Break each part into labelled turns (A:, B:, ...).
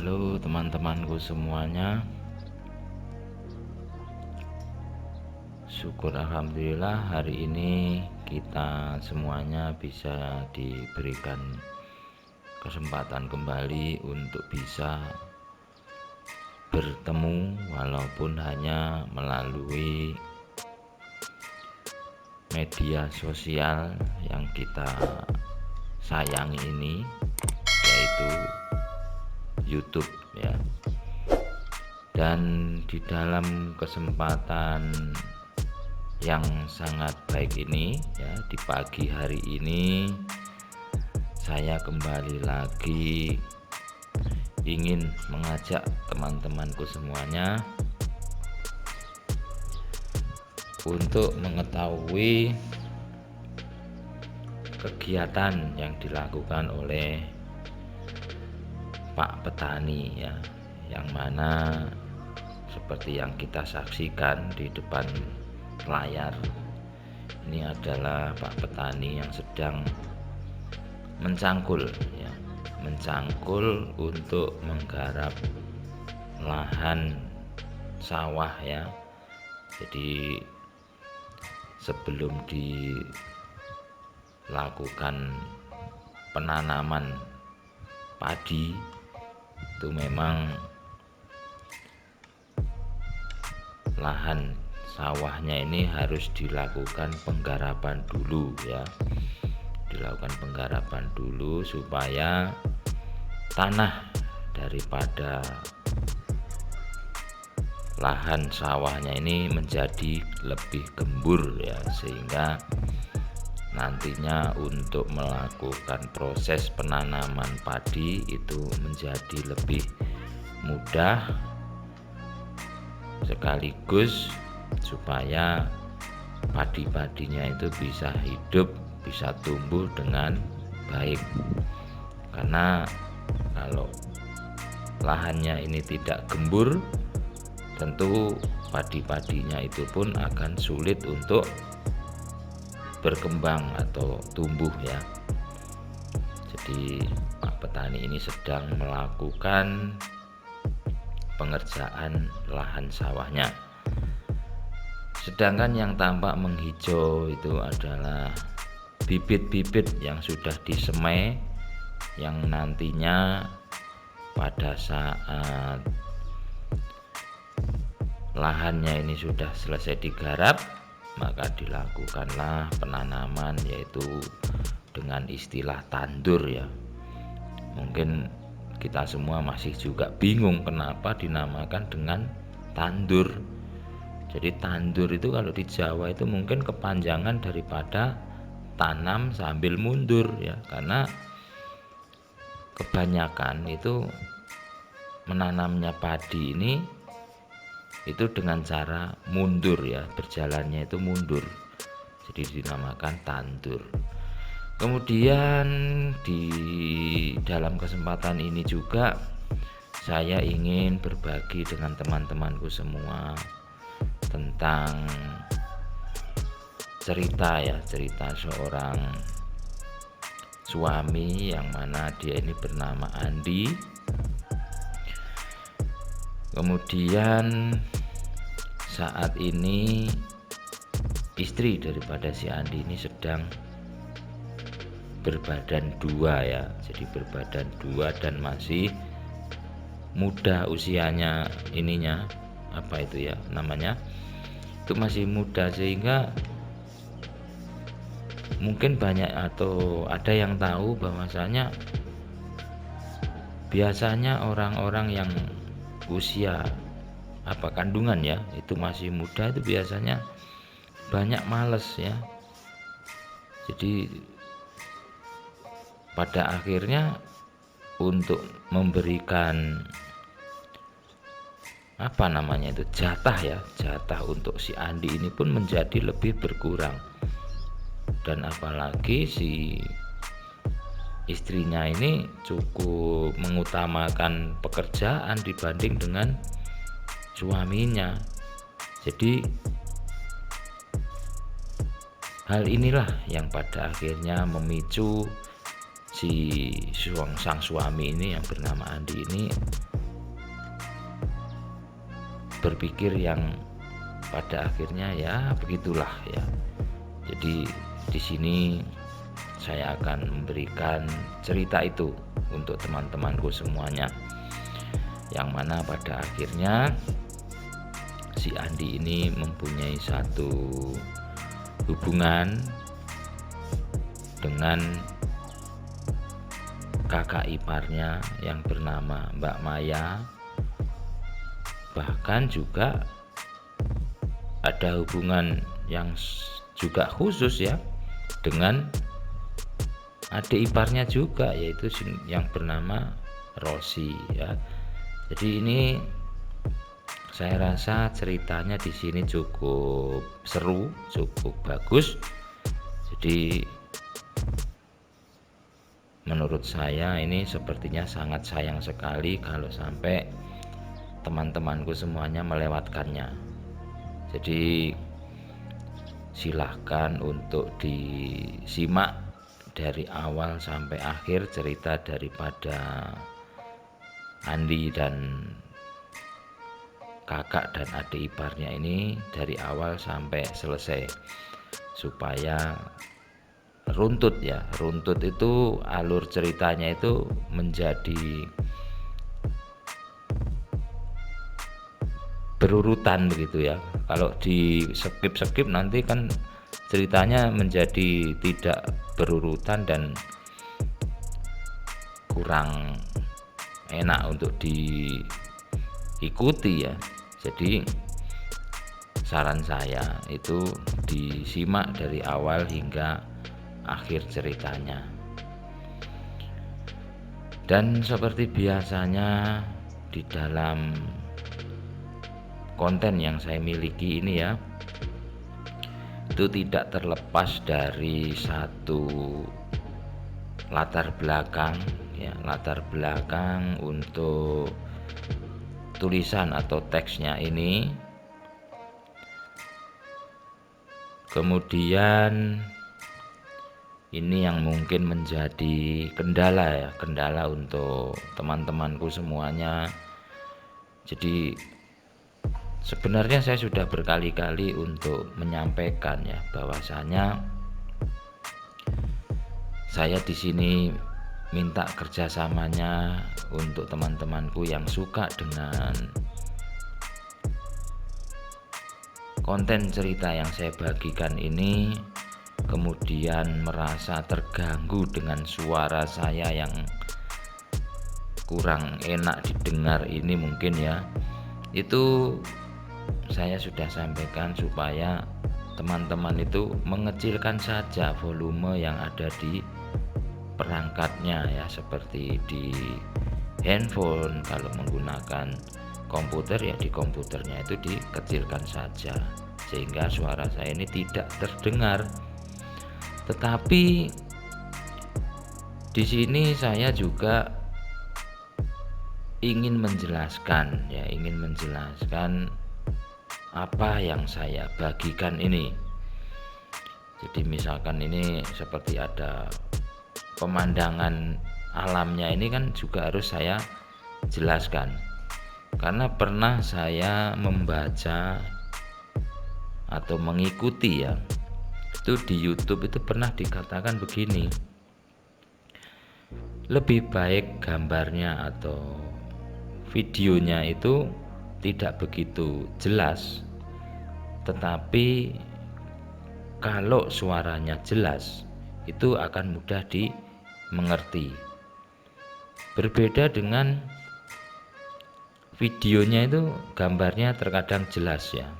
A: Halo teman-temanku semuanya. Syukur alhamdulillah hari ini kita semuanya bisa diberikan kesempatan kembali untuk bisa bertemu walaupun hanya melalui media sosial yang kita sayangi ini, yaitu YouTube ya. Dan di dalam kesempatan yang sangat baik ini ya, di pagi hari ini saya kembali lagi ingin mengajak teman-temanku semuanya untuk mengetahui kegiatan yang dilakukan oleh Pak Petani ya, yang mana seperti yang kita saksikan di depan layar ini adalah Pak Petani yang sedang mencangkul ya, mencangkul untuk menggarap lahan sawah ya. Jadi sebelum dilakukan penanaman padi itu memang lahan sawahnya ini harus dilakukan penggarapan dulu ya, dilakukan penggarapan dulu supaya tanah daripada lahan sawahnya ini menjadi lebih gembur ya, sehingga nantinya untuk melakukan proses penanaman padi itu menjadi lebih mudah, sekaligus supaya padi-padinya itu bisa hidup, bisa tumbuh dengan baik. Karena kalau lahannya ini tidak gembur, tentu padi-padinya itu pun akan sulit untuk berkembang atau tumbuh ya. Jadi Pak Petani ini sedang melakukan pengerjaan lahan sawahnya. Sedangkan yang tampak menghijau itu adalah bibit-bibit yang sudah disemai, yang nantinya pada saat lahannya ini sudah selesai digarap, maka dilakukanlah penanaman, yaitu dengan istilah tandur ya. Mungkin kita semua masih juga bingung kenapa dinamakan dengan tandur. Jadi tandur itu kalau di Jawa itu mungkin kepanjangan daripada tanam sambil mundur ya, karena kebanyakan itu menanamnya padi ini itu dengan cara mundur ya, berjalannya itu mundur, jadi dinamakan tandur. Kemudian di dalam kesempatan ini juga saya ingin berbagi dengan teman-temanku semua tentang cerita ya, cerita seorang suami yang mana dia ini bernama Andi. Kemudian saat ini istri daripada si Andi ini sedang berbadan dua ya, jadi berbadan dua dan masih muda usianya, ininya apa itu ya namanya, itu masih muda, sehingga mungkin banyak atau ada yang tahu bahwasanya biasanya orang-orang yang usia kandungan ya itu masih muda itu biasanya banyak males ya. Jadi pada akhirnya untuk memberikan jatah untuk si Andi ini pun menjadi lebih berkurang. Dan apalagi si istrinya ini cukup mengutamakan pekerjaan dibanding dengan suaminya. Jadi hal inilah yang pada akhirnya memicu si sang suami ini yang bernama Andi ini berpikir yang pada akhirnya ya begitulah ya. Jadi di sini saya akan memberikan cerita itu untuk teman-temanku semuanya, yang mana pada akhirnya si Andi ini mempunyai satu hubungan dengan kakak iparnya yang bernama Mbak Maya. Bahkan juga ada hubungan yang juga khusus ya dengan adik iparnya juga, yaitu yang bernama Rosi ya. Jadi ini saya rasa ceritanya di sini cukup seru, cukup bagus. Jadi menurut saya ini sepertinya sangat sayang sekali kalau sampai teman-temanku semuanya melewatkannya. Jadi silahkan untuk disimak dari awal sampai akhir cerita daripada Andi dan kakak dan adik iparnya ini, dari awal sampai selesai, supaya runtut ya. Runtut itu alur ceritanya itu menjadi berurutan begitu ya. Kalau di skip nanti kan ceritanya menjadi tidak berurutan dan kurang enak untuk diikuti ya. Jadi saran saya itu disimak dari awal hingga akhir ceritanya. Dan seperti biasanya di dalam konten yang saya miliki ini ya, itu tidak terlepas dari satu latar belakang ya, latar belakang untuk tulisan atau teksnya ini. Kemudian ini yang mungkin menjadi kendala ya, kendala untuk teman-temanku semuanya. Jadi sebenarnya saya sudah berkali-kali untuk menyampaikan ya, bahwasanya saya di sini minta kerjasamanya untuk teman-temanku yang suka dengan konten cerita yang saya bagikan ini, kemudian merasa terganggu dengan suara saya yang kurang enak didengar ini mungkin ya, itu saya sudah sampaikan supaya teman-teman itu mengecilkan saja volume yang ada di perangkatnya ya, seperti di handphone. Kalau menggunakan komputer ya di komputernya itu dikecilkan saja sehingga suara saya ini tidak terdengar. Tetapi di sini saya juga ingin menjelaskan ya, ingin menjelaskan apa yang saya bagikan ini. Jadi misalkan ini seperti ada pemandangan alamnya, ini kan juga harus saya jelaskan, karena pernah saya membaca atau mengikuti ya, itu di YouTube itu pernah dikatakan begini, lebih baik gambarnya atau videonya itu tidak begitu jelas, tetapi kalau suaranya jelas itu akan mudah dimengerti. Berbeda dengan videonya, itu gambarnya terkadang jelas ya,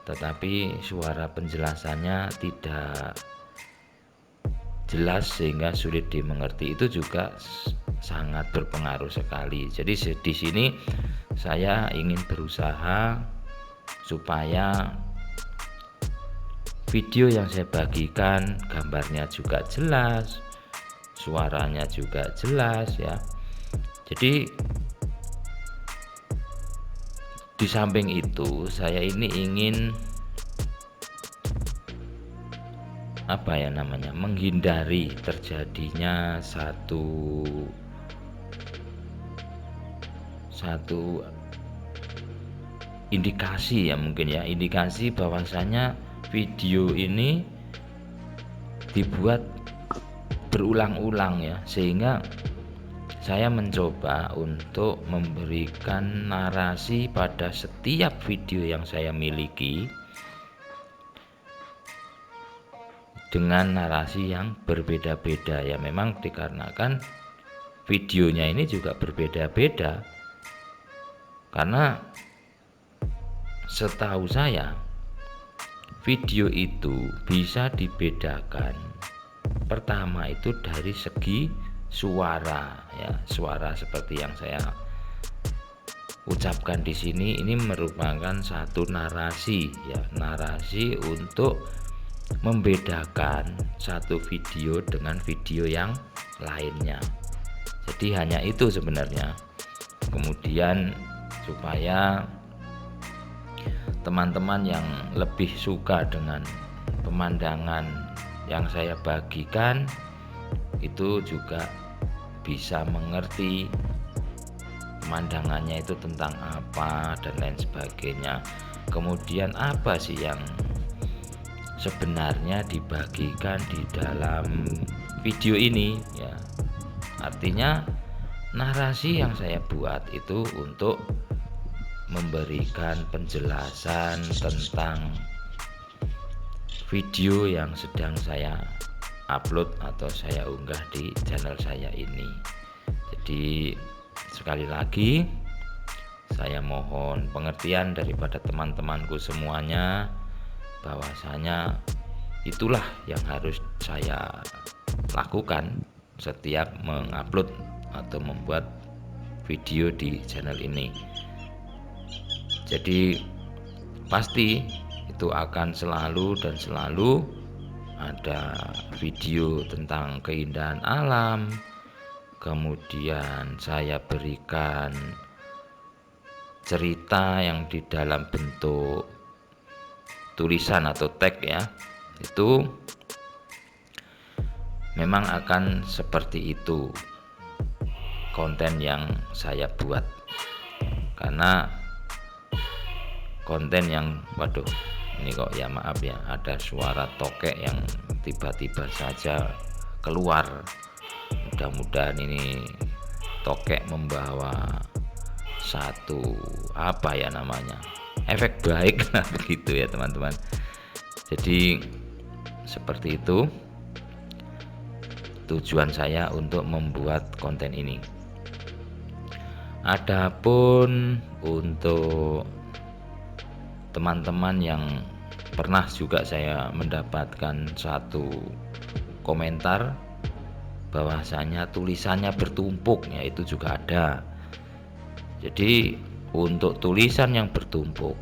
A: tetapi suara penjelasannya tidak jelas sehingga sulit dimengerti. Itu juga sangat berpengaruh sekali. Jadi di sini saya ingin berusaha supaya video yang saya bagikan gambarnya juga jelas, suaranya juga jelas ya. Jadi di samping itu saya ini ingin menghindari terjadinya satu indikasi ya, mungkin ya, indikasi bahwasanya video ini dibuat berulang-ulang ya, sehingga saya mencoba untuk memberikan narasi pada setiap video yang saya miliki dengan narasi yang berbeda-beda ya. Memang dikarenakan videonya ini juga berbeda-beda, karena setahu saya video itu bisa dibedakan. Pertama itu dari segi suara ya, suara seperti yang saya ucapkan di sini ini merupakan satu narasi ya, narasi untuk membedakan satu video dengan video yang lainnya. Jadi hanya itu sebenarnya. Kemudian supaya teman-teman yang lebih suka dengan pemandangan yang saya bagikan itu juga bisa mengerti pemandangannya itu tentang apa dan lain sebagainya. Kemudian apa sih yang sebenarnya dibagikan di dalam video ini ya. Artinya narasi yang saya buat itu untuk memberikan penjelasan tentang video yang sedang saya upload atau saya unggah di channel saya ini. Jadi sekali lagi saya mohon pengertian daripada teman-temanku semuanya, bahwasanya itulah yang harus saya lakukan setiap mengupload atau membuat video di channel ini. Jadi pasti itu akan selalu dan selalu ada video tentang keindahan alam. Kemudian saya berikan cerita yang di dalam bentuk tulisan atau tag ya. Itu memang akan seperti itu konten yang saya buat. Karena konten yang, waduh ini kok ya, maaf ya, ada suara tokek yang tiba-tiba saja keluar. Mudah-mudahan ini tokek membawa satu apa ya namanya, efek baik lah begitu ya teman-teman. Jadi seperti itu tujuan saya untuk membuat konten ini. Adapun untuk teman-teman yang pernah juga saya mendapatkan satu komentar bahwasanya tulisannya bertumpuk ya, itu juga ada. Jadi untuk tulisan yang bertumpuk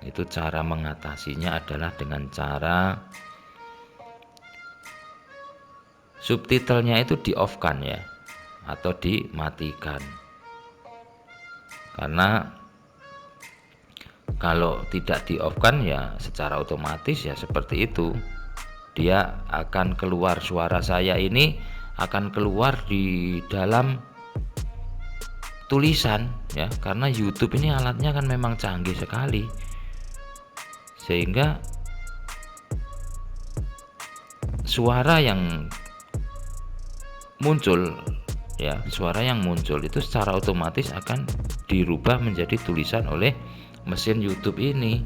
A: itu cara mengatasinya adalah dengan cara subtitlenya itu di off kan ya, atau dimatikan. Karena kalau tidak di off kan ya secara otomatis ya seperti itu, dia akan keluar, suara saya ini akan keluar di dalam tulisan ya, karena YouTube ini alatnya kan memang canggih sekali, sehingga suara yang muncul ya, suara yang muncul itu secara otomatis akan dirubah menjadi tulisan oleh mesin YouTube ini.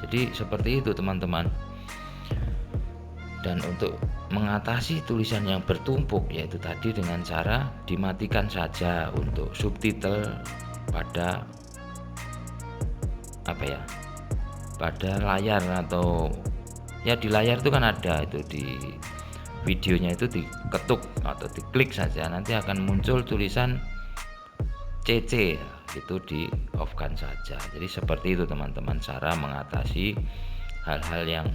A: Jadi seperti itu teman-teman. Dan untuk mengatasi tulisan yang bertumpuk yaitu tadi dengan cara dimatikan saja untuk subtitle pada apa ya, pada layar, atau ya di layar itu kan ada itu, di videonya itu diketuk atau diklik saja nanti akan muncul tulisan CC, itu di off kan saja. Jadi seperti itu teman-teman cara mengatasi hal-hal yang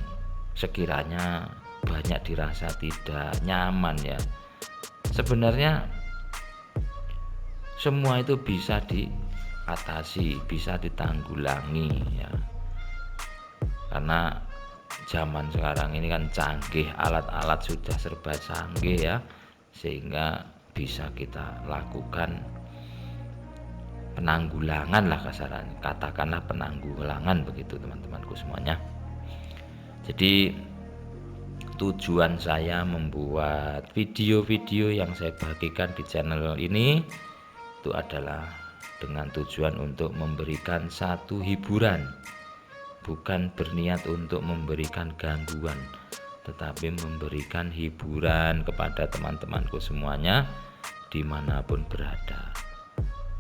A: sekiranya banyak dirasa tidak nyaman ya. Sebenarnya semua itu bisa diatasi, bisa ditanggulangi ya, karena zaman sekarang ini kan canggih, alat-alat sudah serba canggih ya, sehingga bisa kita lakukan penanggulangan lah kasarannya, katakanlah penanggulangan begitu teman-temanku semuanya. Jadi tujuan saya membuat video-video yang saya bagikan di channel ini itu adalah dengan tujuan untuk memberikan satu hiburan, bukan berniat untuk memberikan gangguan, tetapi memberikan hiburan kepada teman-temanku semuanya dimanapun berada.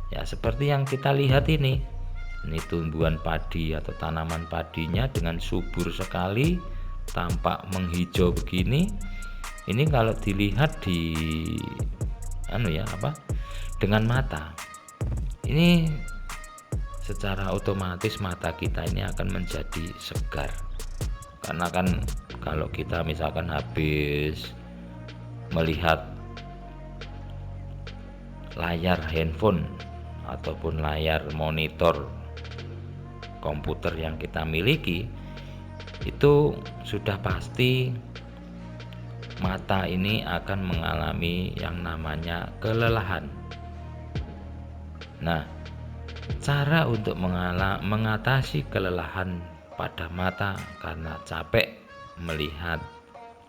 A: Ya seperti yang kita lihat ini tumbuhan padi atau tanaman padinya dengan subur sekali, tampak menghijau begini. Ini kalau dilihat dengan mata, ini secara otomatis mata kita ini akan menjadi segar. Karena kan kalau kita misalkan habis melihat layar handphone ataupun layar monitor komputer yang kita miliki, itu sudah pasti mata ini akan mengalami yang namanya kelelahan. Nah, cara untuk mengatasi kelelahan pada mata karena capek melihat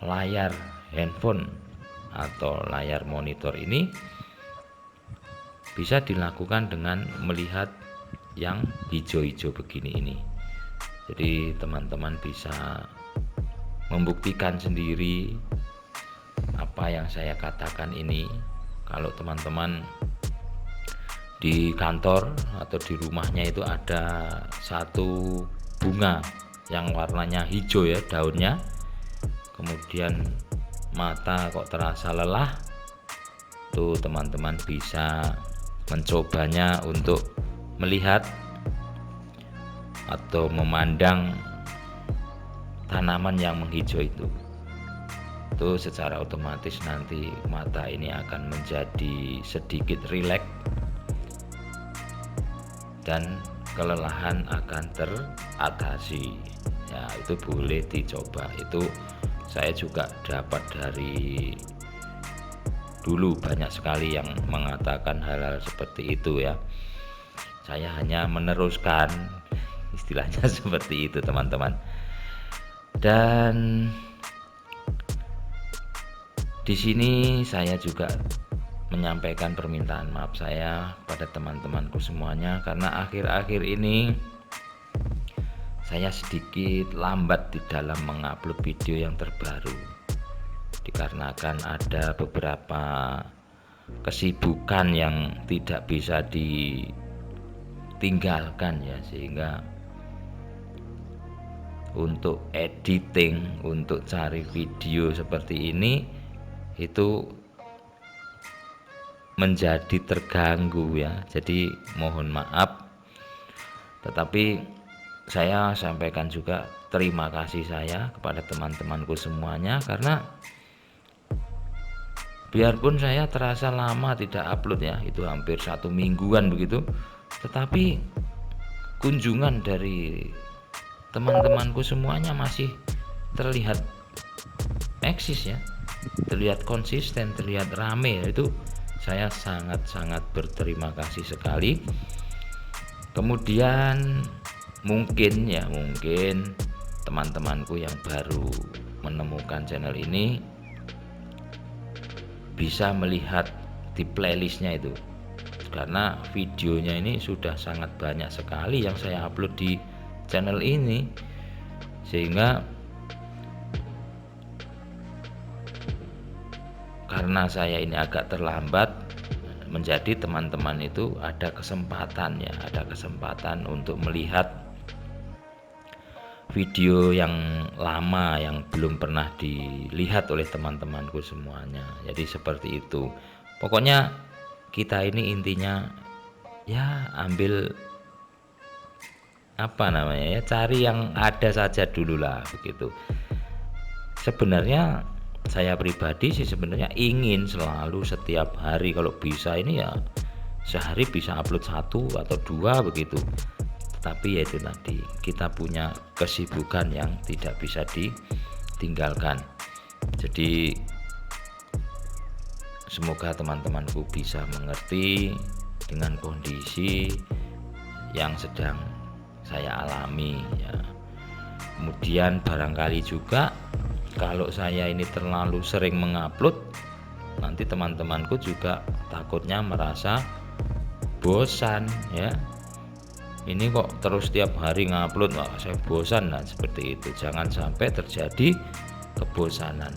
A: layar handphone atau layar monitor ini bisa dilakukan dengan melihat yang hijau-hijau begini ini. Jadi teman-teman bisa membuktikan sendiri apa yang saya katakan ini. Kalau teman-teman di kantor atau di rumahnya itu ada satu bunga yang warnanya hijau ya daunnya, kemudian mata kok terasa lelah, tuh teman-teman bisa mencobanya untuk melihat atau memandang tanaman yang menghijau itu. Tuh secara otomatis nanti mata ini akan menjadi sedikit rileks dan kelelahan akan teratasi. Ya itu boleh dicoba. Itu saya juga dapat dari dulu banyak sekali yang mengatakan hal-hal seperti itu ya. Saya hanya meneruskan, istilahnya seperti itu teman-teman. Dan di sini saya juga menyampaikan permintaan maaf saya pada teman-temanku semuanya karena akhir-akhir ini saya sedikit lambat di dalam mengupload video yang terbaru, dikarenakan ada beberapa kesibukan yang tidak bisa ditinggalkan ya, sehingga untuk editing, untuk cari video seperti ini itu menjadi terganggu ya. Jadi mohon maaf, tetapi saya sampaikan juga terima kasih saya kepada teman-temanku semuanya, karena biarpun saya terasa lama tidak upload ya, itu hampir 1 mingguan begitu, tetapi kunjungan dari teman-temanku semuanya masih terlihat eksis ya, terlihat konsisten, terlihat rame. Itu saya sangat-sangat berterima kasih sekali. Kemudian mungkin teman-temanku yang baru menemukan channel ini bisa melihat di playlistnya itu, karena videonya ini sudah sangat banyak sekali yang saya upload di channel ini, sehingga karena saya ini agak terlambat, menjadi teman-teman itu ada kesempatan untuk melihat video yang lama yang belum pernah dilihat oleh teman-temanku semuanya. Jadi seperti itu. Pokoknya kita ini intinya ya ambil cari yang ada saja dulu lah begitu. Sebenarnya saya pribadi sih sebenarnya ingin selalu setiap hari kalau bisa ini ya sehari bisa upload 1 atau 2 begitu. Tetapi ya itu tadi, kita punya kesibukan yang tidak bisa ditinggalkan. Jadi semoga teman-temanku bisa mengerti dengan kondisi yang sedang saya alami ya. Kemudian barangkali juga kalau saya ini terlalu sering mengupload, nanti teman-temanku juga takutnya merasa bosan ya. Ini kok terus tiap hari ngupload, wah saya bosan. Nah seperti itu, jangan sampai terjadi kebosanan,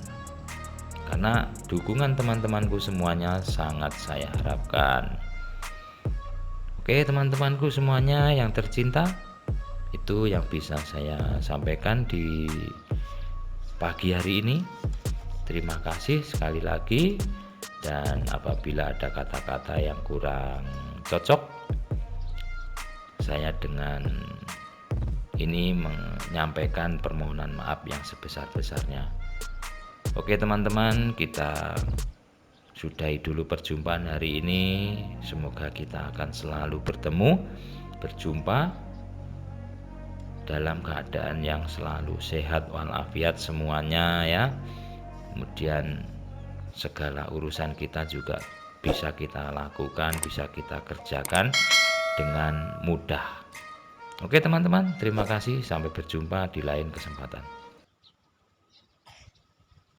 A: karena dukungan teman-temanku semuanya sangat saya harapkan. Oke teman-temanku semuanya yang tercinta, itu yang bisa saya sampaikan di pagi hari ini. Terima kasih sekali lagi, dan apabila ada kata-kata yang kurang cocok, saya dengan ini menyampaikan permohonan maaf yang sebesar-besarnya. Oke teman-teman, kita sudahi dulu perjumpaan hari ini. Semoga kita akan selalu berjumpa dalam keadaan yang selalu sehat walafiat semuanya ya. Kemudian segala urusan kita juga bisa kita lakukan, bisa kita kerjakan dengan mudah. Oke teman-teman, terima kasih, sampai berjumpa di lain kesempatan.